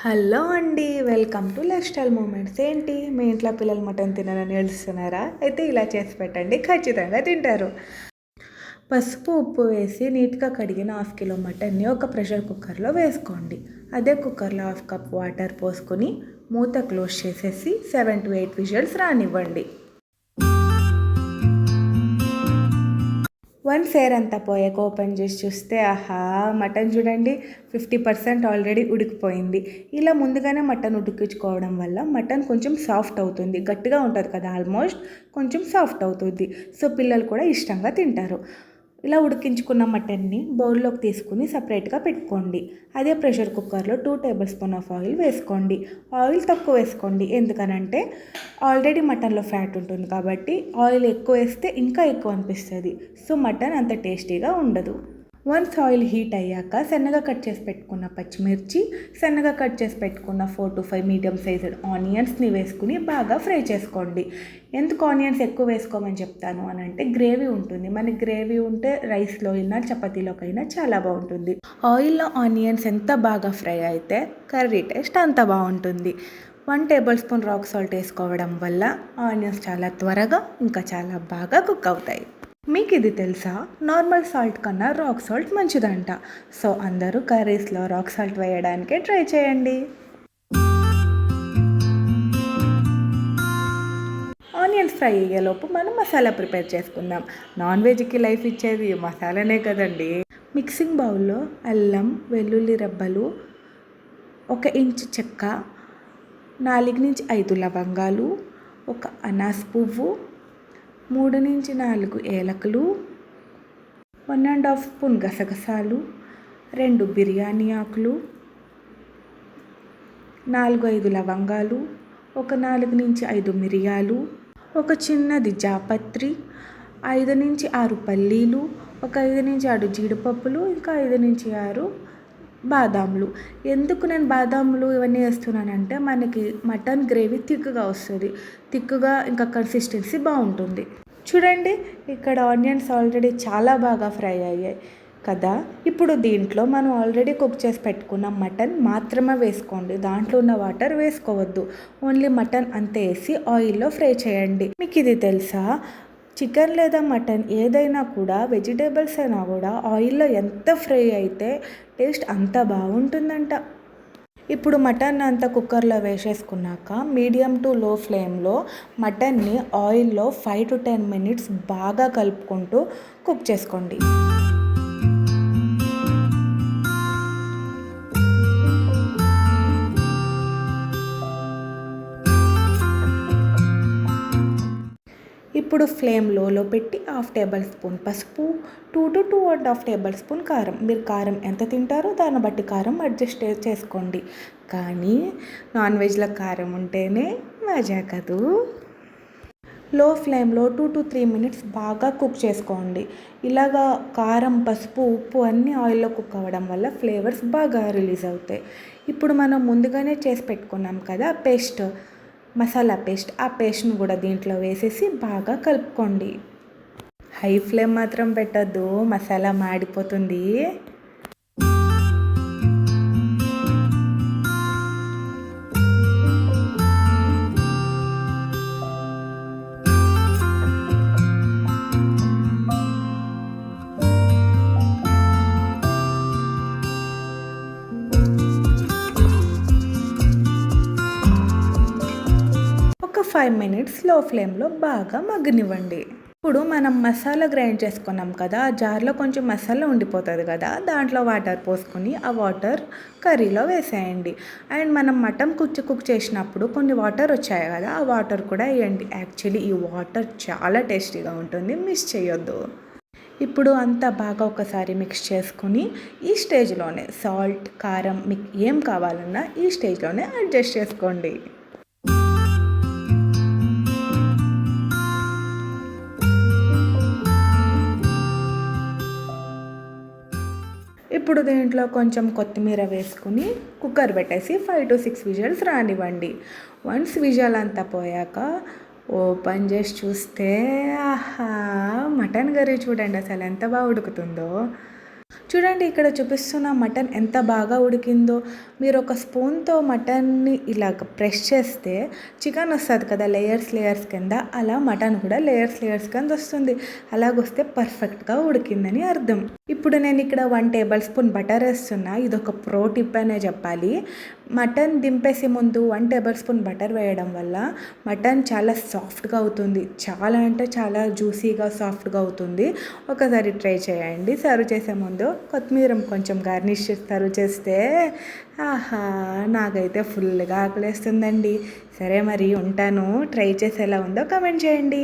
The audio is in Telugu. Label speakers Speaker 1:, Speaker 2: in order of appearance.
Speaker 1: హలో అండి, welcome to lifestyle moments. ఏంటి మీ ఇంట్లో పిల్లలు మటన్ తినరని ఏడుస్తున్నారా? అయితే ఇలా చేసి పెట్టండి, ఖచ్చితంగా తింటారు. పసుపు ఉప్పు వేసి నీట్గా కడిగిన 1/2 కిలో మటన్ని ఒక ప్రెషర్ కుక్కర్లో వేసుకోండి. అదే కుక్కర్లో 1/2 కప్ వాటర్ పోసుకొని మూత క్లోజ్ చేసేసి 7 to 8 విజిల్స్ రానివ్వండి. వన్స్ ఎయిర్ అంతా పోయాక ఓపెన్ చేసి చూస్తే ఆహా, మటన్ చూడండి 50% ఆల్రెడీ ఉడికిపోయింది. ఇలా ముందుగానే మటన్ ఉడికించుకోవడం వల్ల మటన్ కొంచెం సాఫ్ట్ అవుతుంది. గట్టిగా ఉంటుంది కదా, ఆల్మోస్ట్ కొంచెం సాఫ్ట్ అవుతుంది. సో పిల్లలు కూడా ఇష్టంగా తింటారు. ఇలా ఉడికించుకున్న మటన్ని బౌల్లోకి తీసుకుని సపరేట్గా పెట్టుకోండి. అదే ప్రెషర్ కుక్కర్లో 2 టేబుల్ స్పూన్ ఆఫ్ ఆయిల్ వేసుకోండి. ఆయిల్ తక్కువ వేసుకోండి, ఎందుకనంటే ఆల్రెడీ మటన్లో ఫ్యాట్ ఉంటుంది కాబట్టి ఆయిల్ ఎక్కువ వేస్తే ఇంకా ఎక్కువ అనిపిస్తుంది. సో మటన్ అంత టేస్టీగా ఉండదు. వన్స్ ఆయిల్ హీట్ అయ్యాక సన్నగా కట్ చేసి పెట్టుకున్న పచ్చిమిర్చి, సన్నగా కట్ చేసి పెట్టుకున్న 4 to 5 మీడియం సైజుడ్ ఆనియన్స్ని వేసుకుని బాగా ఫ్రై చేసుకోండి. ఎందుకు ఆనియన్స్ ఎక్కువ వేసుకోమని చెప్తాను అని అంటే, గ్రేవీ ఉంటుంది. మనకి గ్రేవీ ఉంటే రైస్లో అయినా చపాతీలోకైనా చాలా బాగుంటుంది. ఆయిల్లో ఆనియన్స్ ఎంత బాగా ఫ్రై అయితే కర్రీ టేస్ట్ అంత బాగుంటుంది. 1 టేబుల్ స్పూన్ రాక్ సాల్ట్ వేసుకోవడం వల్ల ఆనియన్స్ చాలా త్వరగా ఇంకా చాలా బాగా కుక్ అవుతాయి. మీకు ఇది తెలుసా? నార్మల్ సాల్ట్ కన్నా రాక్ సాల్ట్ మంచిదంట. సో అందరూ కర్రీస్లో రాక్ సాల్ట్ వేయడానికే ట్రై చేయండి. ఆనియన్స్ ఫ్రై అయ్యేలోపు మనం మసాలా ప్రిపేర్ చేసుకుందాం. నాన్ వెజ్కి లైఫ్ ఇచ్చేది మసాలానే కదండి. మిక్సింగ్ బౌల్లో అల్లం వెల్లుల్లి రెబ్బలు, 1 ఇంచు చెక్క, 4 నుంచి 5 లవంగాలు, 1 అనాస్ పువ్వు, 3 నుంచి 4 ఏలకులు, 1.5 స్పూన్ గసగసాలు, 2 బిర్యానీ ఆకులు, 4-5 లవంగాలు, 4 నుంచి 5 మిరియాలు, 1 చిన్నది జాపత్రి, 5 నుంచి 6 పల్లీలు, 5 నుంచి 6 జీడిపప్పులు, ఇంకా 5 నుంచి 6 బాదాములు. ఎందుకు నేను బాదాములు ఇవన్నీ వేస్తున్నానంటే, మనకి మటన్ గ్రేవీ థిక్గా వస్తుంది. థిక్గా ఇంకా కన్సిస్టెన్సీ బాగుంటుంది. చూడండి, ఇక్కడ ఆనియన్స్ ఆల్రెడీ చాలా బాగా ఫ్రై అయ్యాయి కదా. ఇప్పుడు దీంట్లో మనం ఆల్రెడీ కుక్ చేసి పెట్టుకున్న మటన్ మాత్రమే వేసుకోండి. దాంట్లో ఉన్న వాటర్ వేసుకోవద్దు. ఓన్లీ మటన్ అంతే వేసి ఆయిల్లో ఫ్రై చేయండి. మీకు ఇది తెలుసా? చికెన్ లేదా మటన్ ఏదైనా కూడా, వెజిటేబుల్స్ అయినా కూడా ఆయిల్లో ఎంత ఫ్రై అయితే టేస్ట్ అంత బాగుంటుందంట. ఇప్పుడు మటన్ అంతా కుక్కర్లో వేసేసుకున్నాక మీడియం టు లో ఫ్లేమ్లో మటన్ని ఆయిల్లో 5 to 10 మినిట్స్ బాగా కలుపుకుంటూ కుక్ చేసుకోండి. ఇప్పుడు ఫ్లేమ్ లోలో పెట్టి 1/2 టేబుల్ స్పూన్ పసుపు, 2 to 2.5 టేబుల్ స్పూన్ కారం. మీరు కారం ఎంత తింటారో దాన్ని బట్టి కారం అడ్జస్ట్ చేసుకోండి. కానీ నాన్ వెజ్లో కారం ఉంటేనే మజా కదూ. లో ఫ్లేమ్లో 2 to 3 మినిట్స్ బాగా కుక్ చేసుకోండి. ఇలాగా కారం, పసుపు, ఉప్పు అన్నీ ఆయిల్లో కుక్ అవ్వడం వల్ల ఫ్లేవర్స్ బాగా రిలీజ్ అవుతాయి. ఇప్పుడు మనం ముందుగానే చేసి పెట్టుకున్నాం కదా పేస్ట్, మసాలా పేస్ట్, ఆ పేస్ట్ను కూడా దీంట్లో వేసేసి బాగా కలుపుకోండి. హై ఫ్లేమ్ మాత్రం పెట్టద్దు, మసాలా మాడిపోతుంది. ఒక 5 మినిట్స్ లో ఫ్లేమ్లో బాగా మగ్గనివ్వండి. ఇప్పుడు మనం మసాలా గ్రైండ్ చేసుకున్నాం కదా, ఆ జార్లో కొంచెం మసాలా ఉండిపోతుంది కదా, దాంట్లో వాటర్ పోసుకొని ఆ వాటర్ కర్రీలో వేసేయండి. అండ్ మనం మటన్ కుక్ చేసినప్పుడు కొన్ని వాటర్ వచ్చాయి కదా, ఆ వాటర్ కూడా వేయండి. యాక్చువల్లీ ఈ వాటర్ చాలా టేస్టీగా ఉంటుంది, మిస్ చేయొద్దు. ఇప్పుడు అంతా బాగా ఒకసారి మిక్స్ చేసుకుని ఈ స్టేజ్లోనే సాల్ట్, కారం మీకు ఏం కావాలన్నా ఈ స్టేజ్లోనే అడ్జస్ట్ చేసుకోండి. ఇప్పుడు దీంట్లో కొంచెం కొత్తిమీర వేసుకుని కుక్కర్ పెట్టేసి 5 to 6 విజిల్స్ రానివ్వండి. వన్స్ విజిల్ అంతా పోయాక ఓపెన్ చేసి చూస్తే ఆహా, మటన్ కర్రీ చూడండి అసలు ఎంత బాగా ఉడుకుతుందో. చూడండి ఇక్కడ చూపిస్తున్న మటన్ ఎంత బాగా ఉడికిందో. మీరు ఒక స్పూన్తో మటన్ని ఇలాగ ప్రెస్ చేస్తే చికెన్ వస్తుంది కదా లేయర్స్ లేయర్స్ కింద, అలా మటన్ కూడా లేయర్స్ లేయర్స్ కింద వస్తుంది. అలాగొస్తే పర్ఫెక్ట్గా ఉడికిందని అర్థం. ఇప్పుడు నేను ఇక్కడ 1 టేబుల్ స్పూన్ బటర్ వేస్తున్నా. ఇదొక ప్రో టిప్ అనే చెప్పాలి. మటన్ దింపేసే ముందు 1 టేబుల్ స్పూన్ బటర్ వేయడం వల్ల మటన్ చాలా సాఫ్ట్గా అవుతుంది. చాలా అంటే చాలా జ్యూసీగా సాఫ్ట్గా అవుతుంది. ఒకసారి ట్రై చేయండి. సర్వ్ చేసే ముందు కొత్తిమీర కొంచెం గార్నిష్ సర్వ్ చేస్తే ఆహా, నాకైతే ఫుల్గా ఆకలేస్తుందండి. సరే మరి ఉంటాను. ట్రై చేసి ఎలా ఉందో కామెంట్ చేయండి.